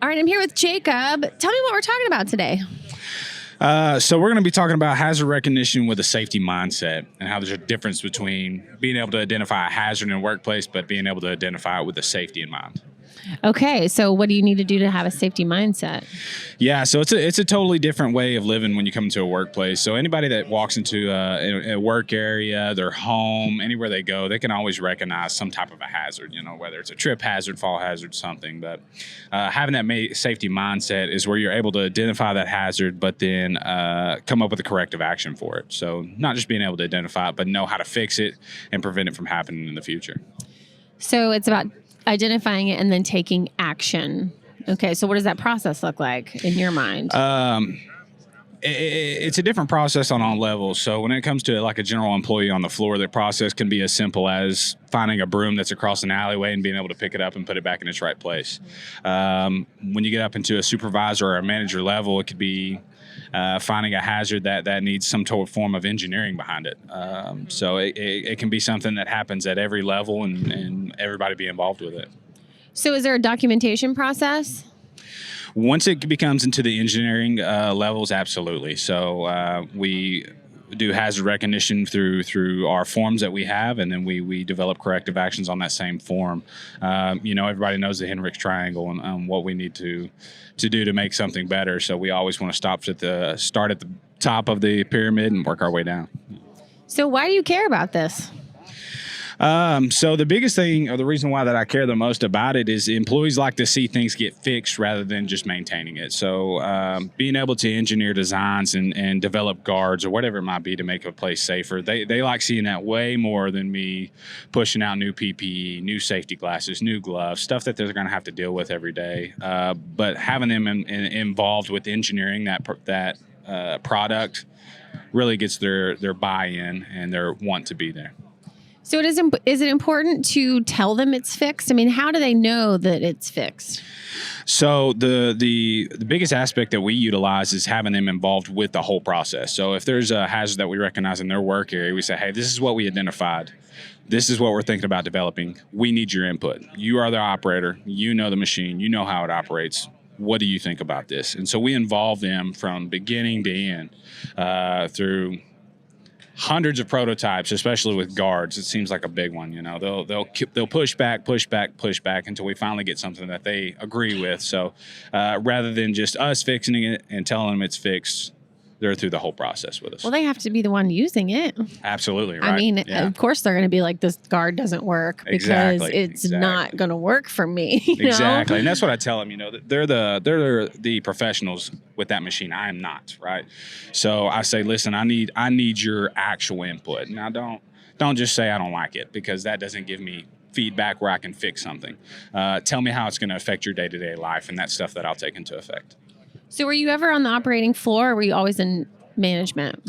All right, I'm here with Jacob. Tell me what we're talking about today. So we're going to be talking about hazard recognition with a safety mindset and how there's a difference between being able to identify a hazard in a workplace, but being able to identify it with a safety in mind. Okay, so what do you need to do to have a safety mindset? Yeah, so it's a totally different way of living when you come into a workplace. So anybody that walks into a work area, their home, anywhere they go, they can always recognize some type of a hazard, whether it's a trip hazard, fall hazard, something. But having that safety mindset is where you're able to identify that hazard, but then come up with a corrective action for it. So not just being able to identify it, but know how to fix it and prevent it from happening in the future. So it's about identifying it and then taking action. Okay, so what does that process look like in your mind? It's a different process on all levels. So when it comes to like a general employee on the floor, the process can be as simple as finding a broom that's across an alleyway and being able to pick it up and put it back in its right place. When you get up into a supervisor or a manager level, it could be finding a hazard that needs some form of engineering behind it. So it can be something that happens at every level and everybody be involved with it. So is there a documentation process? Once it becomes into the engineering levels, absolutely. So we do hazard recognition through our forms that we have, and then we develop corrective actions on that same form. Everybody knows the Henrik's triangle and what we need to do to make something better. So we always want to start at the top of the pyramid and work our way down. So why do you care about this? So the biggest thing, or the reason why that I care the most about it, is employees like to see things get fixed rather than just maintaining it. So being able to engineer designs and develop guards or whatever it might be to make a place safer, they like seeing that way more than me pushing out new PPE, new safety glasses, new gloves, stuff that they're going to have to deal with every day. But having them involved with engineering that product really gets their buy-in and their want to be there. So is it important to tell them it's fixed? I mean, how do they know that it's fixed? So the biggest aspect that we utilize is having them involved with the whole process. So if there's a hazard that we recognize in their work area, we say, hey, this is what we identified. This is what we're thinking about developing. We need your input. You are the operator. You know the machine. You know how it operates. What do you think about this? And so we involve them from beginning to end through hundreds of prototypes, especially with guards. It seems like a big one. They'll push back until we finally get something that they agree with. So rather than just us fixing it and telling them it's fixed, they're through the whole process with us. Well, they have to be the one using it. Absolutely, right? I mean, Of course they're going to be like, this guard doesn't work because it's not going to work for me. Exactly. And that's what I tell them, they're the professionals with that machine. I am not, right? So I say, listen, I need your actual input. Now don't just say I don't like it, because that doesn't give me feedback where I can fix something. Tell me how it's going to affect your day-to-day life, and that's stuff that I'll take into effect. So were you ever on the operating floor, or were you always in management?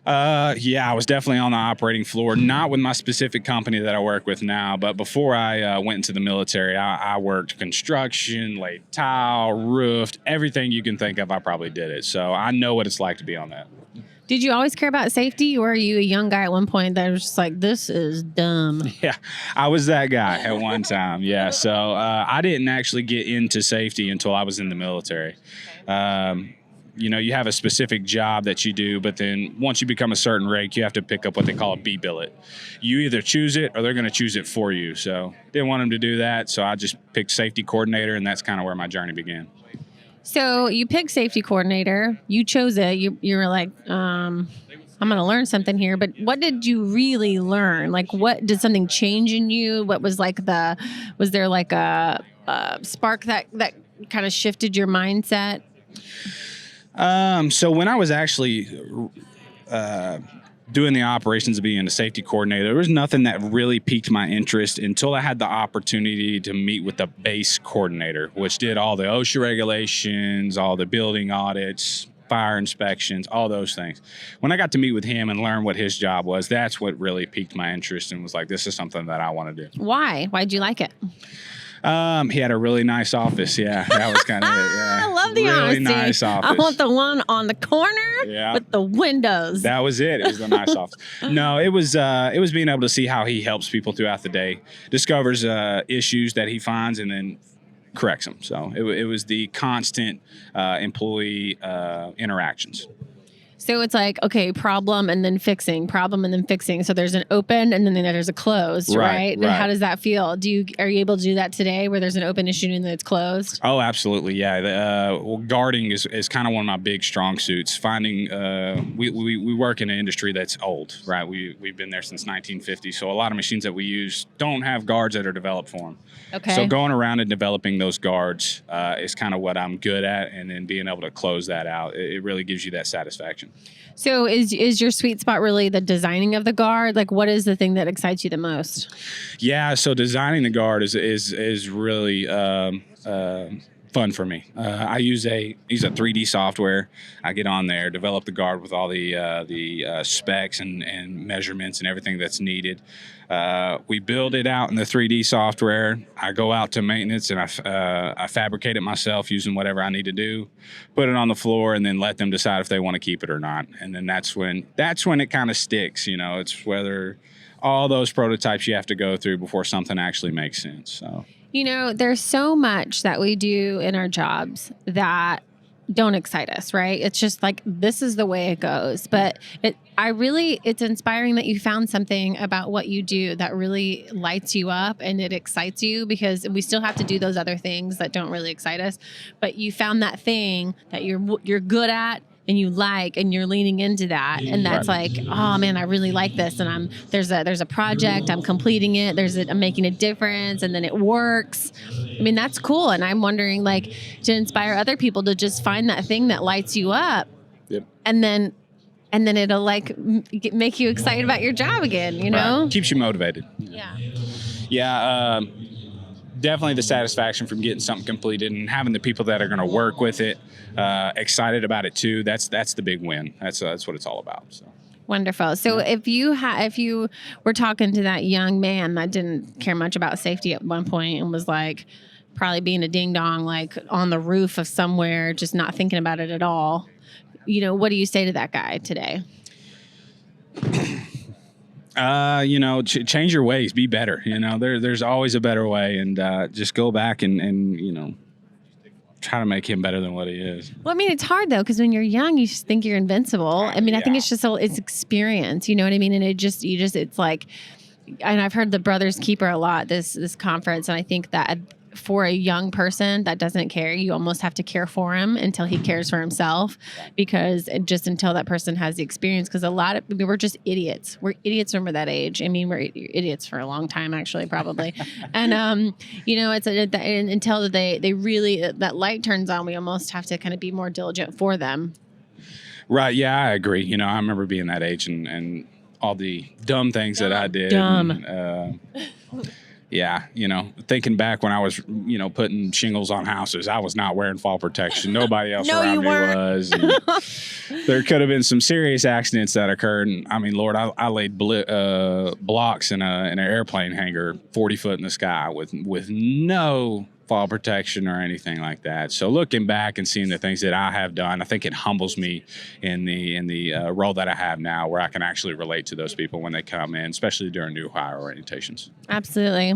Yeah, I was definitely on the operating floor, not with my specific company that I work with now, but before I went into the military, I worked construction, laid tile, roofed, everything you can think of, I probably did it. So I know what it's like to be on that. Did you always care about safety, or were you a young guy at one point that was just like, this is dumb? Yeah, I was that guy at one time. Yeah, so I didn't actually get into safety until I was in the military. You have a specific job that you do, but then once you become a certain rank, you have to pick up what they call a B billet. You either choose it or they're going to choose it for you. So didn't want them to do that, so I just picked safety coordinator, and that's kind of where my journey began. So you picked safety coordinator. You chose it. You were like, I'm going to learn something here. But what did you really learn? Like, what did something change in you? What was was there like a spark that kind of shifted your mindset? So when I was actually doing the operations of being a safety coordinator, there was nothing that really piqued my interest until I had the opportunity to meet with the base coordinator, which did all the OSHA regulations, all the building audits, fire inspections, all those things. When I got to meet with him and learn what his job was, that's what really piqued my interest and was like, this is something that I want to do. Why? Why'd you like it? He had a really nice office. Yeah, that was kind of it. Yeah. I love the really honesty. Nice office. I want the one on the corner with the windows. That was it. It was the nice office. No, it was being able to see how he helps people throughout the day, discovers issues that he finds, and then corrects them. So it was the constant employee interactions. So it's like, okay, problem and then fixing, problem and then fixing. So there's an open and then there's a closed, right? And how does that feel? Are you able to do that today where there's an open issue and then it's closed? Oh, absolutely. Yeah. Well, guarding is kind of one of my big strong suits. Finding, we work in an industry that's old, right? We've been there since 1950. So a lot of machines that we use don't have guards that are developed for them. Okay. So going around and developing those guards is kind of what I'm good at. And then being able to close that out, it really gives you that satisfaction. So is your sweet spot really the designing of the guard? Like, what is the thing that excites you the most? Yeah, so designing the guard is really fun for me. I use a 3D software. I get on there, develop the guard with all the specs and measurements and everything that's needed. We build it out in the 3D software. I go out to maintenance and I fabricate it myself using whatever I need to do, put it on the floor, and then let them decide if they want to keep it or not. And then that's when it kind of sticks. It's whether all those prototypes you have to go through before something actually makes sense. So. There's so much that we do in our jobs that don't excite us, right? It's just like, this is the way it goes. But it's inspiring that you found something about what you do that really lights you up and it excites you, because we still have to do those other things that don't really excite us. But you found that thing that you're good at and you like, and you're leaning into that. And that's like, oh man, I really like this. And there's a project, I'm completing it. I'm making a difference, and then it works. I mean, that's cool. And I'm wondering, like, to inspire other people to just find that thing that lights you up. Yep. And then it'll like make you excited about your job again, Right. Keeps you motivated. Yeah. Yeah. Definitely the satisfaction from getting something completed and having the people that are going to work with it excited about it too. That's the big win. That's what it's all about. So. Wonderful. So if you were talking to that young man that didn't care much about safety at one point and was like probably being a ding dong, like on the roof of somewhere, just not thinking about it at all, what do you say to that guy today? Change your ways, be better. There's always a better way, and just go back and try to make him better than what he is. Well, I mean, it's hard though, because when you're young, you just think you're invincible. I mean, I think it's just it's experience. You know what I mean? And it's like, and I've heard the Brothers Keeper a lot this conference, and I think that for a young person that doesn't care, you almost have to care for him until he cares for himself, because just until that person has the experience, because we're just idiots. We're idiots when we're that age. I mean, we're idiots for a long time, actually, probably. And, until they really, that light turns on, we almost have to kind of be more diligent for them. Right. Yeah, I agree. I remember being that age and all the dumb things that I did. Yeah, thinking back when I was, putting shingles on houses, I was not wearing fall protection. Nobody else around me was. And there could have been some serious accidents that occurred. And I mean, Lord, I laid blocks in an airplane hangar 40 foot in the sky with no fall protection or anything like that. So looking back and seeing the things that I have done, I think it humbles me in the role that I have now, where I can actually relate to those people when they come in, especially during new hire orientations. Absolutely.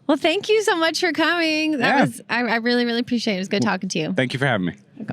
Well, thank you so much for coming. I really, really appreciate it. It was good talking to you. Thank you for having me.